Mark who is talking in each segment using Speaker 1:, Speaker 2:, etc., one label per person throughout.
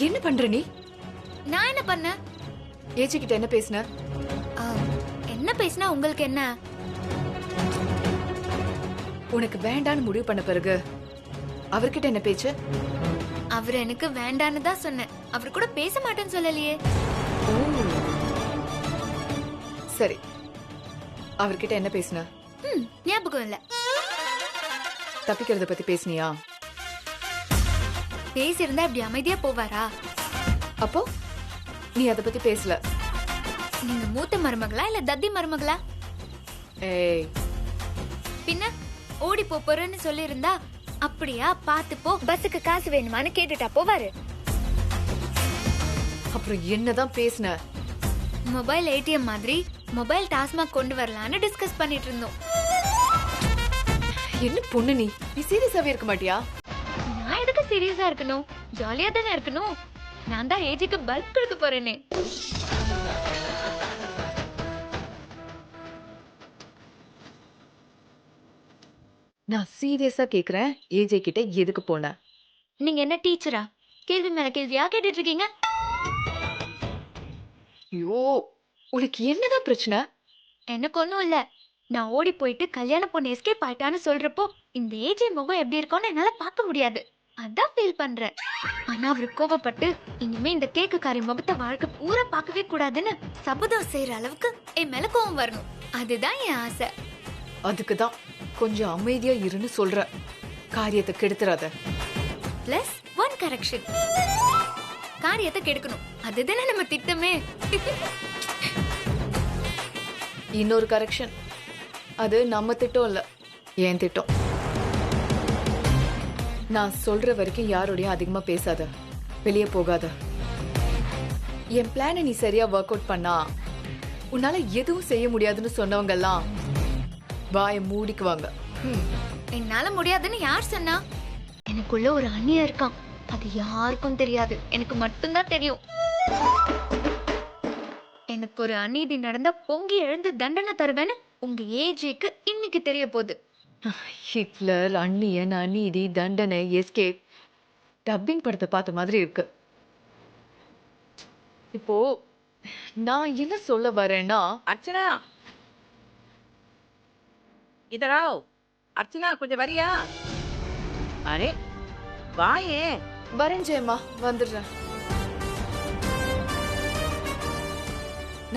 Speaker 1: என்ன பண்ற நீ?
Speaker 2: நான் என்ன பண்ண?
Speaker 1: ஏஜி கிட்ட என்ன பேசின?
Speaker 2: என்ன பேசினா உங்களுக்கு என்ன?
Speaker 1: உனக்கு வேண்டான்னு முடிவு பண்ண பிறகு அவர்கிட்ட என்ன பேச்சு?
Speaker 2: அவர் எனக்கு வேண்டான்னு தான் சொன்னேன். அவர் கூட பேச மாட்டேன்னு சொல்லலையே.
Speaker 1: சரி, அவர்கிட்ட என்ன பேசின?
Speaker 2: ஞாபகம் இல்ல.
Speaker 1: தப்பிக்கிறத பத்தி பேசினியா?
Speaker 2: பேசியிருந்தா இப்படி அமைதியா போவாரா?
Speaker 1: அப்போ நீ அத பத்தி பேசல.
Speaker 2: நீங்க மூத்த மருமகளா இல்ல தத்தி மருமகளா?
Speaker 1: ஏய்,
Speaker 2: பின்ன ஓடி போறேன்னு சொல்லி இருந்தா அப்படியா பாத்து போ, பஸ்ஸுக்கு காசு வேணுமான்னு கேட்டுட்டா போவாரு.
Speaker 1: அப்புறம் என்னதான் பேசின?
Speaker 2: மொபைல் ஏடிஎம் மாதிரி மொபைல் டாஸ்மாக் கொண்டு வரலான்னு டிஸ்கஸ் பண்ணிட்டு இருந்தோம்.
Speaker 1: என்ன பொண்ணு நீ? நீ சீரியஸாவே இருக்க மாட்டியா?
Speaker 2: நான் எதுக்கு சீரியஸா இருக்கணும்? ஜாலியா தானே இருக்கணும். நான் தான் ஏஜிக்கு பல்ப் கொடுக்க போறேனே.
Speaker 1: நான் சீரியஸா கேக்குறேன், ஏஜே கிட்ட எதுக்கு போன?
Speaker 2: நீங்க என்ன டீச்சரா? கேள்வி மேல கேள்வியா கேட்டுட்டு இருக்கீங்க?
Speaker 1: ஐயோ, உனக்கு என்னதான் பிரச்சனை?
Speaker 2: எனக்கு ஒண்ணும் இல்ல. நான் ஓடி போயிட்டு கல்யாண பொண்ணு எஸ்கேப் ஆயிட்டான்னு சொல்றப்போ இந்த ஏஜே முகம் எப்படி இருக்கும்னு என்னால பார்க்க முடியாது. அதான் ஃபீல் பண்றேன். ஆனா அவரு கோபப்பட்டு இனிமே இந்த கேக்குக்காரி முகத்தை வாழ்க்கை பூரா பார்க்கவே கூடாதுன்னு சபதம் செய்யற அளவுக்கு என் மேல கோவம் வரணும். அதுதான் என் ஆசை.
Speaker 1: அதுக்குதான் கொஞ்சம் அமைதியா இருன்னு சொல்ற. காரியத்தை கெடுத்துறாத.
Speaker 2: Plus one correction. காரியத்தை கெடுக்கணும், அதுதானே நம்ம திட்டமே.
Speaker 1: இன்னொரு கரெக்ஷன். அது நம்ம திட்டம் இல்ல, என் திட்டம். நான் சொல்ற வரைக்கும் யாரோடையும் அதிகமா பேசாத, வெளியே போகாத. என் பிளானை நீ சரியா ஒர்க் அவுட் பண்ணா உன்னால எதுவும் செய்ய முடியாதுன்னு சொன்னவங்க எல்லாம் வாயை மூடிக்குவாங்க.
Speaker 2: என்னால முடியாதுன்னு யார் சொன்னா? எனக்குள்ள ஒரு அண்ணியா இருக்கான். அது யாருக்கும் தெரியாது, எனக்கு மட்டும்தான் தெரியும். எனக்கு ஒரு அநீதி நடந்தா பொங்கி எழுந்து தண்டனை தருவேன்னு உங்க ஏஜேக்கு இன்னைக்கு தெரிய போகுது.
Speaker 1: ஹிட்லர், அந்நியன், அநீதி, தண்டனை, எஸ்கேப் டப்பிங் படத்தை பார்த்த மாதிரி இருக்கு. இப்போ நான் என்ன சொல்ல வரேன்னா,
Speaker 3: அர்ச்சனா, இதராவ். அர்ச்சனா, கொஞ்சம் வரியா? அரே வாயே.
Speaker 1: வரேன் ஜெயம்மா, வந்துடுறேன்.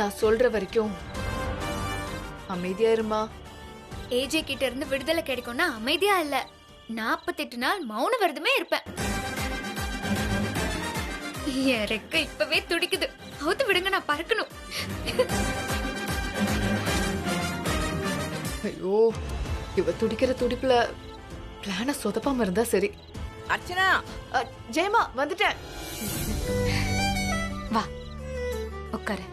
Speaker 1: நான் சொல்ற வரைக்கும் அமைதியா இருமா.
Speaker 2: ஏஜே கிட்ட இருந்து விடுதலை கிடைக்கும்னா அமைதியா இல்ல, 48 நாள் மௌன விரதமே இருப்பேன். என் ரெக்க இப்பவே துடிக்குது. அவுத்து விடுங்க, நான் பறக்கணும்.
Speaker 1: ஐயோ, இவ துடிக்கிற துடிப்புல பிளான சொதப்பாம இருந்தா சரி.
Speaker 3: அர்ச்சனா,
Speaker 1: ஜெயம்மா வந்துட்டேன்.
Speaker 2: வா உட்காரு.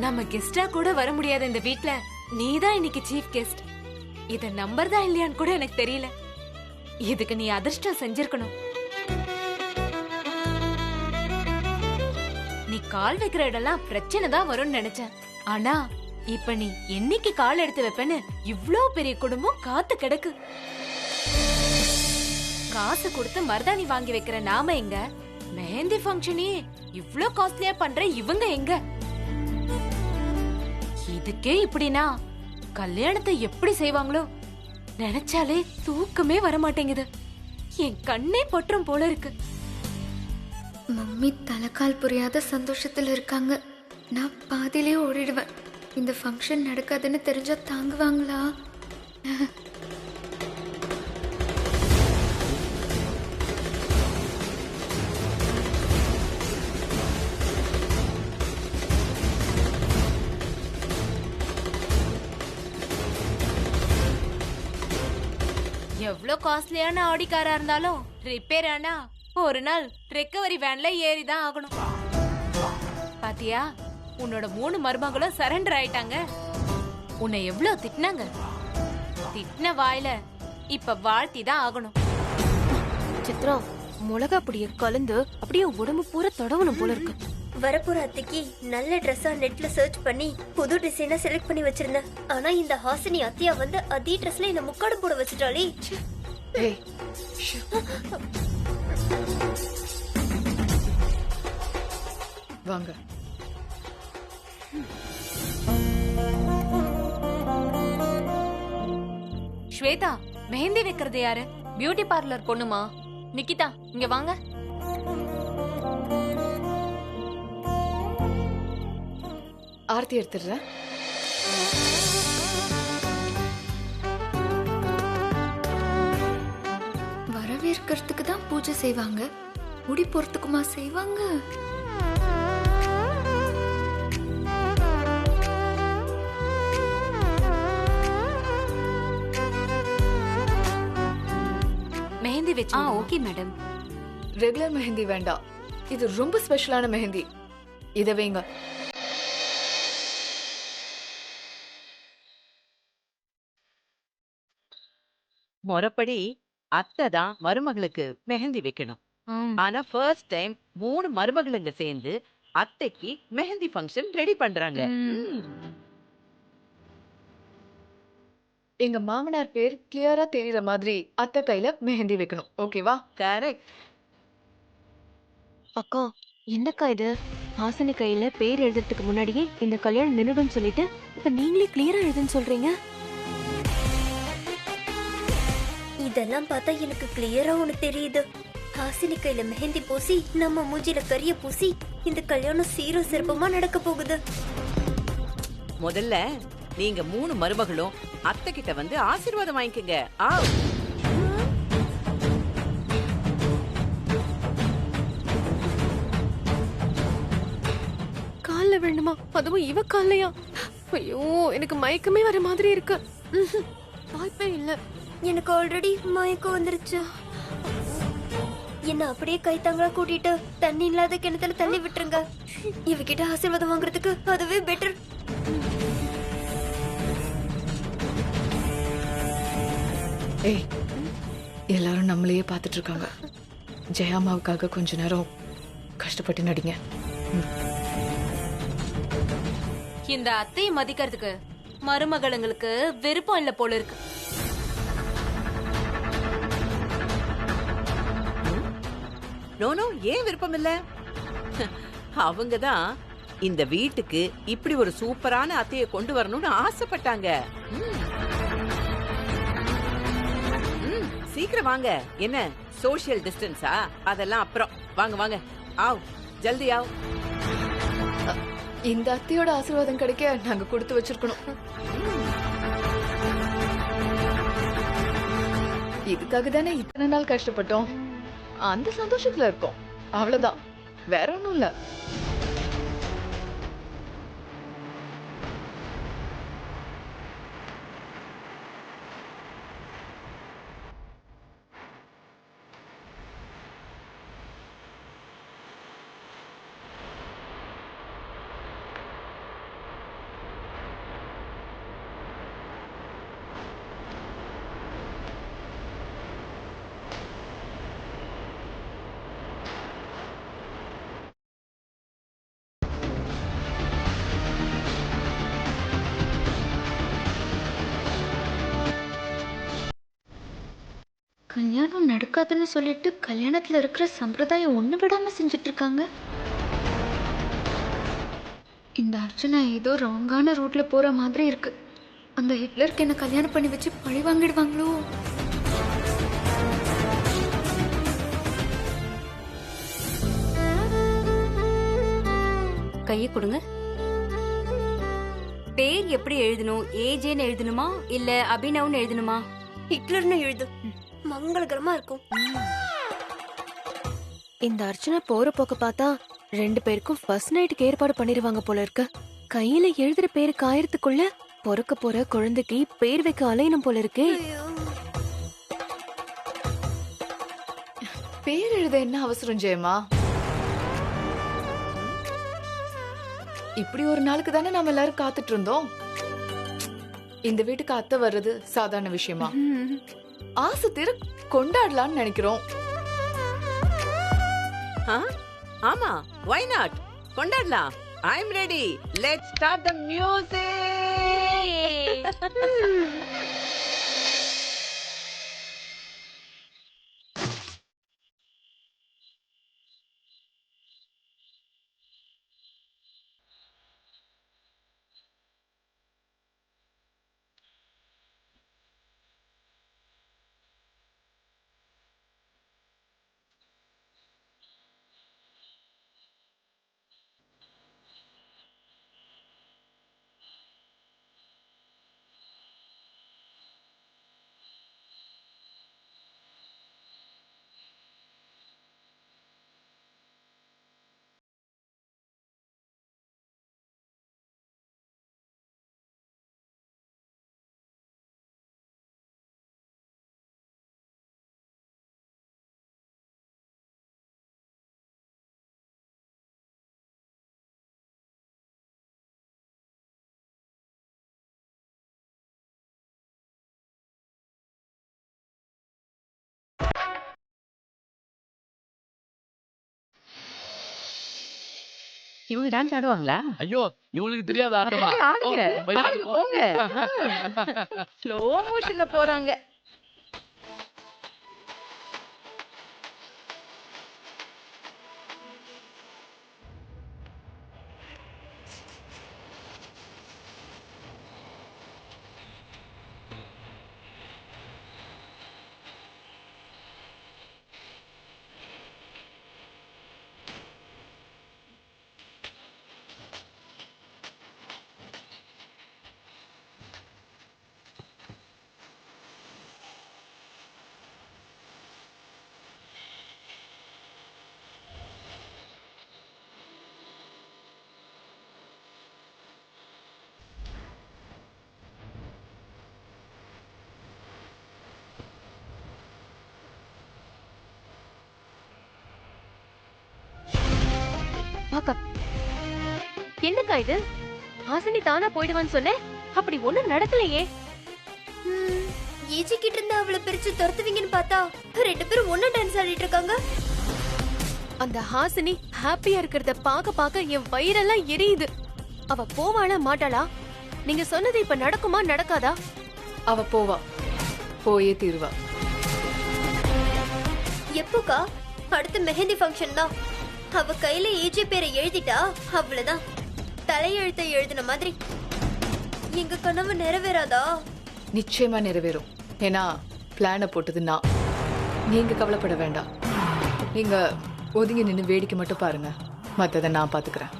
Speaker 4: நம்ம கெஸ்டா கூட வர முடியாத இந்த வீட்ல நீதான் இன்னைக்கு சீஃப் கெஸ்ட். இத நம்பர் தான் இல்லையான்னு கூட எனக்கு தெரியல. இதுக்கு நீ அதிர்ஷ்டம் செஞ்சிருக்கணும். நீ கால் வைக்கிற இடம்லாம் பிரச்சனை தான் வரும்னு நினைச்சேன். ஆனா இப்ப நீ என்னைக்கு கால் எடுத்து வைப்பேன்னு இவ்ளோ பெரிய குடும்பம் காத்து கிடக்கு. காசு கொடுத்து மருதாணி வாங்கி வைக்கிற நாம எங்க? மெஹந்தி ஃபங்க்ஷனே இவ்ளோ காஸ்ட்லியா பண்ற இவங்க எங்க? இதுக்கே இப்படினா கல்யாணத்தை எப்படி செய்வாங்களோ நினைச்சாலே தூக்கமே வர மாட்டேங்குது. என் கண்ணே பற்றும் போல இருக்கு.
Speaker 2: மம்மி தலைக்கால் புரியாத சந்தோஷத்துல இருக்காங்க. நான் பாதியிலே ஓடிடுவேன். இந்த ஃபங்க்ஷன் நடக்காதுன்னு தெரிஞ்சா தாங்குவாங்களா?
Speaker 4: எவ்ளோ காஸ்ட்லியான ஆடி காரா இருந்தாலும் ரிப்பேர் ஆனா ஒரு நாள் ரெக்கவரி வேன்ல ஏறிதான் ஆகணும். பாத்தியா, உன்னோட 3 மருமகளும் சரண்டர் ஆயிட்டாங்க. உன்னை எவ்வளவு திட்டினாங்க. திட்டின வாயில இப்ப வாழ்த்தி தான் ஆகணும்.
Speaker 5: சித்ரா, மிளகா பொடிய கலந்து அப்படியே உடம்பு பூரா தொடவணும் போல இருக்கு.
Speaker 6: வரப்போற அத்தைக்கு நல்ல ட்ரெஸ்ஸா நெட்ல சர்ச் பண்ணி புது டிசைனா செலக்ட் பண்ணி வச்சிருந்தேன். ஆனா இந்த ஹாசினி அத்தியா வந்து அதே ட்ரெஸ்ல என்ன முக்காடு போட வச்சுட்டாளே.
Speaker 1: ஏய் ஷு. வாங்க.
Speaker 4: ஸ்வேதா, மெஹந்தி வைக்கிறது யாரு?
Speaker 5: பியூட்டி பார்லர் பொண்ணுமா. நிக்கிதா, இங்க வாங்க.
Speaker 1: ஆர்த்தி எடுத்துடுறேன்.
Speaker 2: வரவேற்கிறதுக்கு தான் பூஜை செய்வாங்க, முடி போறதுக்குமா செய்வாங்க?
Speaker 4: மெஹந்தி வச்சு
Speaker 5: ஓகே மேடம்.
Speaker 1: ரெகுலர் மெஹந்தி வேண்டாம், இது ரொம்ப ஸ்பெஷலான மெஹந்தி. இதை வைங்க.
Speaker 3: முறைப்படி அத்தை தான் மருமகளுக்கு மெஹந்தி வைக்கணும். ஆனா ஃபர்ஸ்ட் டைம் 3 மருமகளுங்க சேர்ந்து அத்தைக்கு மெஹந்தி ஃபங்க்ஷன் ரெடி பண்றாங்க.
Speaker 1: எங்க மாமனார் பேர் கிளியரா தெரியற மாதிரி அத்தை கையில மெஹந்தி வைக்கணும். ஓகேவா?
Speaker 3: கரெக்ட்.
Speaker 5: அக்கா, என்னக்கா இது? ஹாசினி கையில பேர் எழுதுறதுக்கு முன்னாடியே இந்த கல்யாணம் நின்னுடும் சொல்லிட்டு இப்ப நீங்களே கிளியரா எழுதுன்னு சொல்றீங்க.
Speaker 6: இதெல்லாம் பார்த்தா எனக்கு கிளியரா ஒண்ணு தெரியுது. ஹாசினி கையில மெஹந்தி பூசி நம்ம மூஞ்சில கரிய பூசி இந்த கல்யாணம் சீரும் சிறப்புமா நடக்க போகுது.
Speaker 3: முதல்ல நீங்க 3 மருமகளும் அத்தை கிட்ட வந்து ஆசீர்வாதம் வாங்கிக்கங்க.
Speaker 5: கால்ல வேணுமா? அதுவும் இவ கால்லையா? ஐயோ, எனக்கு மயக்கமே வர மாதிரி இருக்கு. வாய்ப்பே இல்ல.
Speaker 6: எனக்கு ஆல்ரெடி மயக்கம் வந்துருச்சு. என்ன அப்படியே கைத்தாங்களா கூட்டிட்டு தண்ணி இல்லாத கிணத்துல தள்ளி விட்டுருங்க. இவகிட்ட ஆசீர்வாதம் வாங்குறதுக்கு அதுவே பெட்டர்.
Speaker 1: ஏய், எல்லாரும் நம்மளையே பார்த்துட்டு இருக்காங்க. ஜெயாமாவுக்காக கொஞ்ச நேரம் கஷ்டப்பட்டு நடிங்க.
Speaker 4: இந்த அத்தையை மதிக்கிறதுக்கு மருமகளுங்களுக்கு விருப்பம் இல்ல போல இருக்கு.
Speaker 3: நோ, ஏன் விருப்பம் இல்ல? அவங்க தான் இந்த வீட்டுக்கு இப்படி ஒரு சூப்பரான அத்தையை கொண்டு வரணும்னு ஆசைப்பட்டாங்க. சீக்கிரம் வாங்க. என்ன சோஷியல் டிஸ்டன்ஸா? அதெல்லாம் அப்புறம். வாங்க வாங்க, ஆவ், ஜல்தி ஆவ்.
Speaker 1: இந்த அத்தையோட ஆசீர்வாதம் கிடைக்க நாங்க கொடுத்து வச்சிருக்கணும். இதுக்காக தானே இத்தனை நாள் கஷ்டப்பட்டோம். அந்த சந்தோஷத்துல இருக்கோம், அவ்வளவுதான். வேற ஒண்ணும் இல்ல.
Speaker 2: கல்யாணம் நடக்காதுன்னு சொல்லிட்டு கல்யாணத்துல இருக்கிற சம்பிரதாயம் ஒண்ணு விடாம செஞ்சுட்டு இருக்காங்க. இந்த அர்ச்சனா ஏதோ ராங்கான ரூட்ல போற மாதிரி இருக்கு. அந்த ஹிட்லருக்கு என்ன கல்யாணம் பண்ணி வச்சு பழி வாங்கிடுவாங்களோ?
Speaker 7: கையை கொடுங்க. பேர் எப்படி எழுதணும்? ஏஜேன்னு எழுதணுமா இல்ல அபினவ்னு எழுதணுமா?
Speaker 6: ஹிட்லர்னு எழுது, மங்களகரமா இருக்கும்.
Speaker 5: இந்த அர்ச்சனை போற போக்க பார்த்தா 2 பேருக்கும் ஃபர்ஸ்ட் நைட்டுக்கு ஏற்பாடு பண்ணிருவாங்க போல இருக்கு. கையில எழுதுற பேரு காயறதுக்குள்ள பொறக்க போற குழந்தைக்கு பேர் வைக்க அலையணும் போல இருக்கே.
Speaker 1: பேர் எழுத என்ன அவசரம் ஜெயமா? இப்படி ஒரு நாளுக்கு தானே நாம எல்லாரும் காத்துட்டு இருந்தோம். இந்த வீட்டுக்கு அத்தை வர்றது சாதாரண விஷயமா? ஆசை தீர கொண்டாடலாம்னு நினைக்கிறோம்.
Speaker 3: ஆமா, why not? கொண்டாடலாம். I'm ready. Let's start the music. இவங்க டான்ஸ் ஆடுவாங்களா?
Speaker 8: ஐயோ இவங்களுக்கு தெரியாத ஆட்டமா?
Speaker 3: ஆடுங்க, போங்க. ஸ்லோ மோஷன்ல போறாங்க.
Speaker 5: பாக்கா என்னக்கா இது? ஹாசினி தானா போயிடுவான்னு சொன்ன, அப்படி ஒண்ணும் நடக்கலையே.
Speaker 6: ஏஜி கிட்ட இருந்து அவளை பிரிச்சு துரத்துவீங்கன்னு பார்த்தா 2 பேரும் ஒண்ணா டான்ஸ் ஆடிட்டு இருக்காங்க.
Speaker 5: அந்த ஹாசினி ஹாப்பியா இருக்கிறத பாக்க பாக்க என் வயிறெல்லாம் எரியுது. அவ போவாளா மாட்டாளா? நீங்க சொன்னது இப்ப நடக்குமா நடக்காதா?
Speaker 1: அவ போவா, போயே தீருவா.
Speaker 6: எப்போக்கா? அடுத்த மெஹந்தி ஃபங்க்ஷன் தான். அவ கையில ஏஜி பேரை எழுதிட்டா அவ்வளவுதான், தலையெழுத்தை எழுதின மாதிரி. எங்க கனவு நிறைவேறாதா?
Speaker 1: நிச்சயமா நிறைவேறும். ஏன்னா பிளான போட்டது நான். நீங்க கவலைப்பட வேண்டாம். நீங்க ஒதுங்கி நின்னு வேடிக்கை மட்டும் பாருங்க, மத்தத நான் பாத்துக்கிறேன்.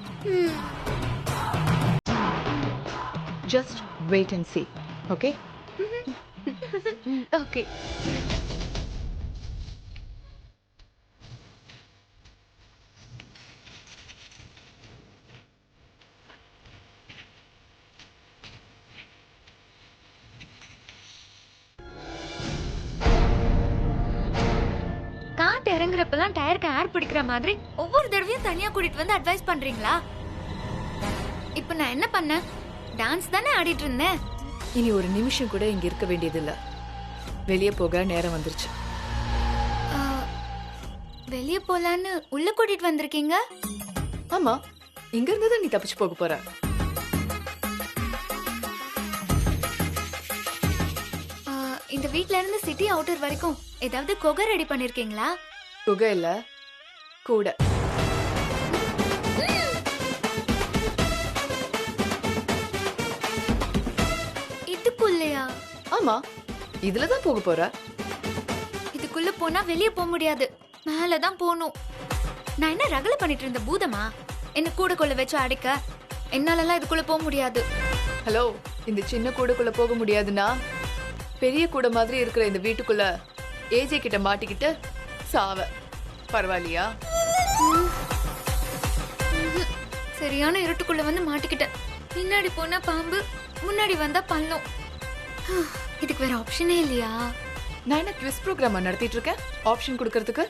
Speaker 1: Just wait and see. Okay?
Speaker 5: Okay.
Speaker 2: காத்து இறங்குறப்பெல்லாம் டயருக்கு ஏர் பிடிக்கிற மாதிரி ஒவ்வொரு தடவையும் தனியா கூட்டிட்டு வந்து அட்வைஸ் பண்றீங்களா? இப்ப நான் என்ன பண்ணேன்? டான்ஸ் தானே ஆடிட்டு இருந்தேன்.
Speaker 1: இனி ஒரு நிமிஷம் கூட இங்க இருக்க வேண்டியது இல்ல. வெளியே போக நேரம் வந்துருச்சு.
Speaker 2: வெளியே போலான்னு உள்ள கூட்டிட்டு வந்திருக்கீங்க.
Speaker 1: ஆமா, இங்க இருந்துதான் நீ தப்பிச்சு போக போற.
Speaker 2: இந்த வீட்ல இருந்து சிட்டி அவுட்டர் வரைக்கும் ஏதாவது கொகை ரெடி பண்ணிருக்கீங்களா?
Speaker 1: குகை இல்ல, கூட.
Speaker 2: இதுக்குள்ளயா?
Speaker 1: ஆமா, இதுலதான் போக போற.
Speaker 2: இதுக்குள்ள போனா வெளியே போக முடியாது, மேலதான் போகணும். நான் என்ன ரகல பண்ணிட்டு இருந்த பூதமா என்ன கூட கொள்ள வச்சு அடைக்க? என்னாலலாம் இதுக்குள்ள போக முடியாது.
Speaker 1: ஹலோ, இந்த சின்ன கூடைக்குள்ள போக முடியாதுன்னா பெரிய கூடை மாதிரி இருக்கிற இந்த வீட்டுக்குள்ள ஏஜே கிட்ட மாட்டிக்கிட்டு சாவ. பரவாயில்லையா?
Speaker 2: சரியான இருட்டுக்குள்ள வந்து மாட்டிக்கிட்டேன். பின்னாடி போனா பாம்பு, முன்னாடி வந்தா பள்ளம். இதுக்கு வேற ஆப்ஷனே இல்லையா?
Speaker 1: நான் என்ன குவிஸ் ப்ரோக்ராம் நடத்திட்டு இருக்கேன் ஆப்ஷன் கொடுக்கறதுக்கு?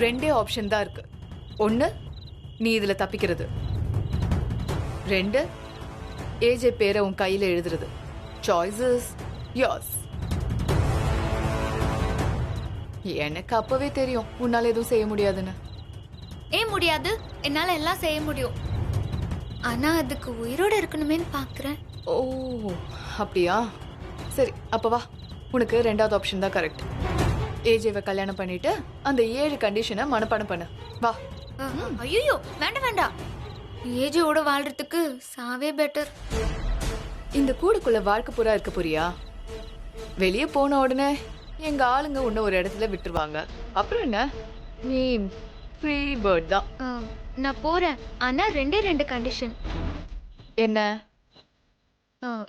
Speaker 1: 2 ஆப்ஷன் தான் இருக்கு. 1, நீ இதுல தப்பிக்கிறது. 2, ஏஜே பேரை உன் கையில எழுதுறது. Choice is yours. எனக்கு அப்பவே தெரியும் உன்னால எதுவும் செய்ய முடியாதுன்னு.
Speaker 2: ஏன் முடியாது? என்னால எல்லாம் செய்ய முடியும். ஆனா அதுக்கு உயிரோட இருக்கணுமேன்னு பாக்குறேன்.
Speaker 1: ஓ, அப்படியா? சரி, அப்ப வா. உனக்கு 2வது ஆப்ஷன் தான் கரெக்ட். ஏஜேவை கல்யாணம் பண்ணிட்டு அந்த 7 கண்டிஷனை மனப்பாடம் பண்ணு. வா.
Speaker 2: ஐயோ, வேண்டாம் வேண்டாம். ஏஜோட வாழ்றதுக்கு சாவே பெட்டர்.
Speaker 1: இந்த கூடுக்குள்ள வாழ்க்கை பூரா இருக்க போறியா? வெளியே போன உடனே எங்க ஆளுங்க உன்ன ஒரு இடத்துல விட்டுருவாங்க. அப்புறம் என்ன, நீ ஃப்ரீ பேர்ட் தான்.
Speaker 2: நான் போறேன். ஆனா 2 கண்டிஷன்.
Speaker 1: என்ன?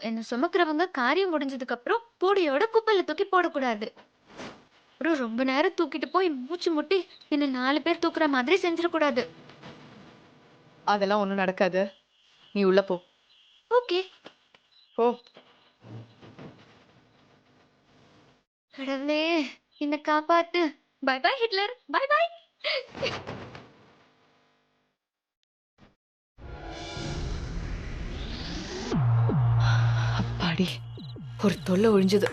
Speaker 2: என்ன சுமக்கிறவங்க காரியம் முடிஞ்சதுக்கு அப்புறம் கூடையோட குப்பையில தூக்கி போடக்கூடாது. அப்புறம் ரொம்ப நேரம் தூக்கிட்டு போய் மூச்சு முட்டி என்ன 4 பேர் தூக்குற மாதிரி செஞ்சிடக்கூடாது.
Speaker 1: அதெல்லாம் ஒண்ணும் நடக்காது. நீ உள்ள போ.
Speaker 2: ஓகே.
Speaker 1: ஓ,
Speaker 2: கடவுளே, என்ன காப்பாத்து. Bye bye Hitler, bye bye.
Speaker 1: அப்பாடி, ஒரு தொல்லை ஒழிஞ்சது.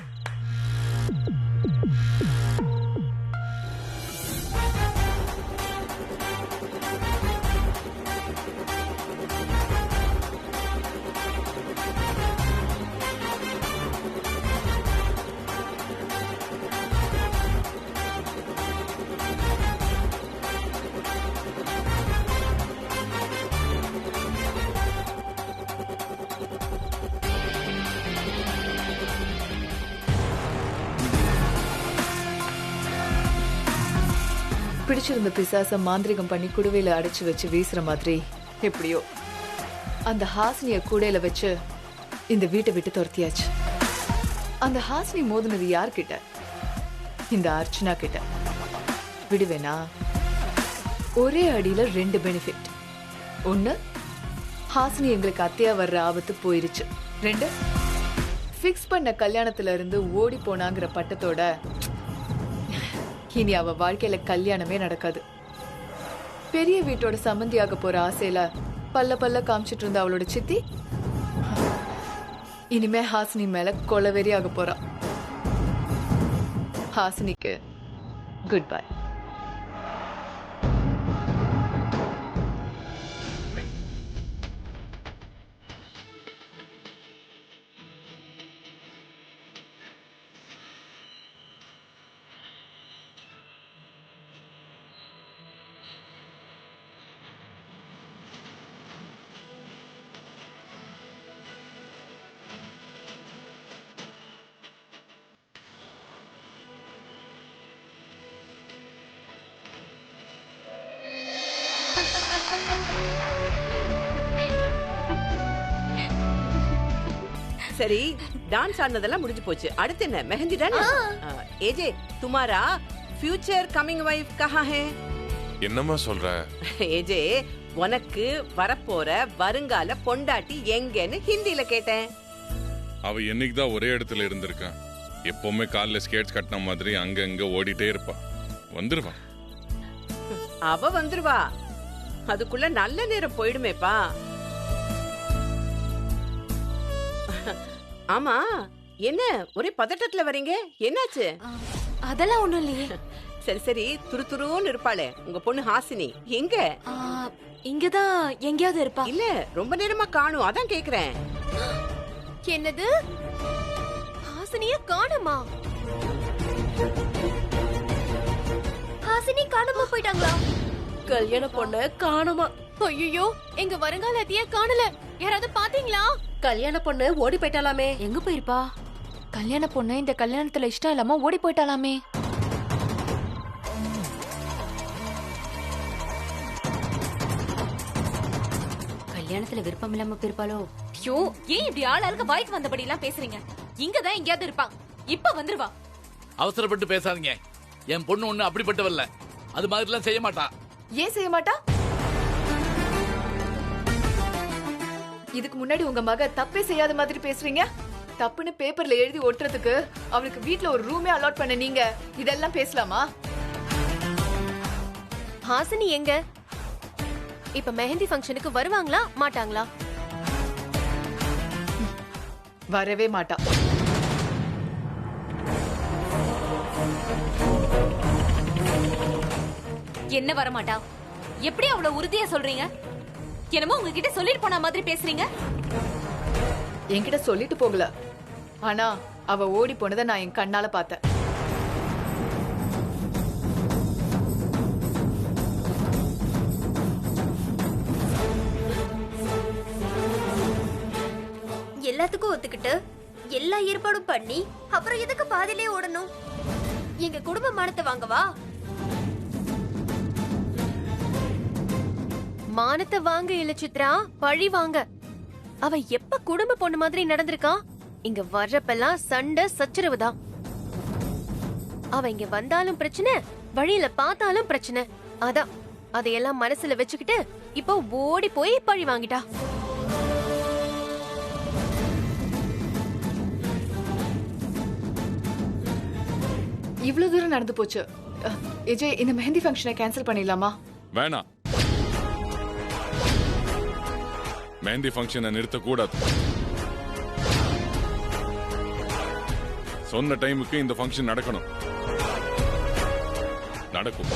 Speaker 1: பிடிச்சிருந்த பிசாச மாந்திரிகம் பண்ணி குடுவையில அடைச்சு வச்சு வீசுற மாதிரி எப்படியோ அந்த ஹாசினிய கூடையில வச்சு இந்த வீட்டை விட்டு துரத்தியாச்சு. அந்த ஹாசினி மோதினது யார்கிட்ட? இந்த அர்ச்சனா கிட்ட. விடுவேனா? ஒரே அடியில 2 பெனிஃபிட். 1, ஹாசினி எங்களுக்கு அத்தையா வர்ற ஆபத்து போயிருச்சு. 2, ஃபிக்ஸ் பண்ண கல்யாணத்துல இருந்து ஓடி போனாங்கிற பட்டத்தோட இனி அவ வாழ்க்கையில கல்யாணமே நடக்காது. பெரிய வீட்டோட சம்பந்தியாக போற ஆசையில பல்ல காமிச்சிட்டு இருந்த அவளோட சித்தி இனிமே ஹாசினி மேல கொலவெறியாக போறா. ஹாசினிக்கு குட் பை.
Speaker 3: சரி, டான்ஸ் ஆனதெல்லாம் முடிஞ்சு போச்சு. அடுத்து என்ன? மெஹந்தி தானே? ஏஜே, துமாரா ஃபியூச்சர் கமிங் வைஃப் கஹா ஹே?
Speaker 9: என்னம்மா சொல்ற?
Speaker 3: ஏஜே, உனக்கு வரப்போற வருங்கால பொண்டாட்டி எங்கன்னு ஹிந்தில கேட்டேன்.
Speaker 9: அவ என்னைக்கு தான் ஒரே இடத்துல இருந்திருக்கான். எப்பவுமே கால்ல ஸ்கேட்ஸ் கட்டின மாதிரி அங்க அங்க ஓடிட்டே இருப்பா. வந்துருவா.
Speaker 3: அவ வந்துருவா. அதுக்குள்ள நல்ல நேரம் போயிடுமேப்பா. ஆமா, என்ன ஒரே பதட்டத்துல வரீங்க? என்னாச்சு?
Speaker 4: அதெல்லாம் ஒண்ணும் இல்லையே.
Speaker 3: சரி சரி, துருதுருன்னு இருப்பாளே உங்க பொண்ணு ஹாசினி எங்க?
Speaker 4: இங்கதான் எங்கேயாவது இருப்பா.
Speaker 3: இல்ல, ரொம்ப நேரமா காணும், அதான் கேக்குறேன்.
Speaker 6: என்னது? ஹாசினிய காணுமா? ஹாசினி காணாம போயிட்டாங்களா?
Speaker 4: கல்யாண பொண்ணு காணுமா?
Speaker 6: ஐயோ, எங்க வருங்கால அத்தைய காணல. யாராவது பாத்தீங்களா?
Speaker 4: கல்யாண பொண்ணு ஓடி போயிட்டாலாமே. எங்க போயிருப்பா? கல்யாண பொண்ணு இந்த கல்யாணத்துல இஷ்டம் இல்லாம ஓடி போயிட்டாலாமே.
Speaker 7: கல்யாணத்துல விருப்பம் இல்லாம போயிருப்பாளோ?
Speaker 4: ஐயோ, ஏன் இப்படி ஆளாளுக்கு வாய்க்கு வந்தபடி எல்லாம் பேசுறீங்க? இங்கதான் எங்கேயாவது இருப்பா. இப்ப வந்துருவா.
Speaker 8: அவசரப்பட்டு பேசாதீங்க. என் பொண்ணு ஒண்ணு அப்படிப்பட்டவல்ல. அது மாதிரி எல்லாம் செய்ய மாட்டா.
Speaker 1: ஏன் செய்ய மாட்டா? இதுக்கு முன்னாடி உங்க மக தப்பே செய்யாத மாதிரி பேசுறீங்க. தப்புன்னு பேப்பர்ல எழுதி ஒட்டுறதுக்கு அவளுக்கு வீட்ல ஒரு ரூமே அலாட் பண்ண நீங்க இதெல்லாம் பேசலாமா?
Speaker 6: ஹாசினி எங்க? இப்ப மெஹந்தி ஃபங்க்ஷனுக்கு வருவாங்களா மாட்டாங்களா?
Speaker 1: வரவே மாட்டா.
Speaker 4: என்ன வர மாட்டா? எப்படி அவ்வளவு உறுதியா சொல்றீங்க? என்னமோ உங்ககிட்ட சொல்லிட்டு போன மாதிரி பேசுறீங்க.
Speaker 1: என்கிட்ட சொல்லிட்டு போகல, ஆனா அவ ஓடி போனதை நான் என் கண்ணால பார்த்தேன்.
Speaker 6: எல்லாத்துக்கும் ஒத்துக்கிட்டு எல்லா ஏற்பாடும் பண்ணி அப்புறம் எதுக்கு பாதியிலே ஓடணும்? எங்க குடும்ப மானத்தை வாங்கவா? மானத்தை வாங்க இல்ல சித்ரா, பழி வாங்க. அவ எப்ப குடும்ப பொண்ணு மாதிரி நடந்திருக்கா? இங்க வர்றப்பெல்லாம் சண்டை சச்சரவு தான். அவ இங்க வந்தாலும் பிரச்சனை, வழியில பார்த்தாலும் பிரச்சனை. அதான் அதையெல்லாம் மனசுல வச்சுக்கிட்டு இப்போ ஓடி போய் பழி வாங்கிட்டா.
Speaker 1: இவ்வளவு தூரம் நடந்து போச்சு. விஜய், இந்த மெஹந்தி ஃபங்க்ஷனை கேன்சல் பண்ணிடலாமா?
Speaker 9: வேணாம், மெஹந்தி ஃபங்க்ஷனை நிறுத்த கூடாது. சொன்ன டைமுக்கு இந்த ஃபங்க்ஷன் நடக்கணும். நடக்கும்.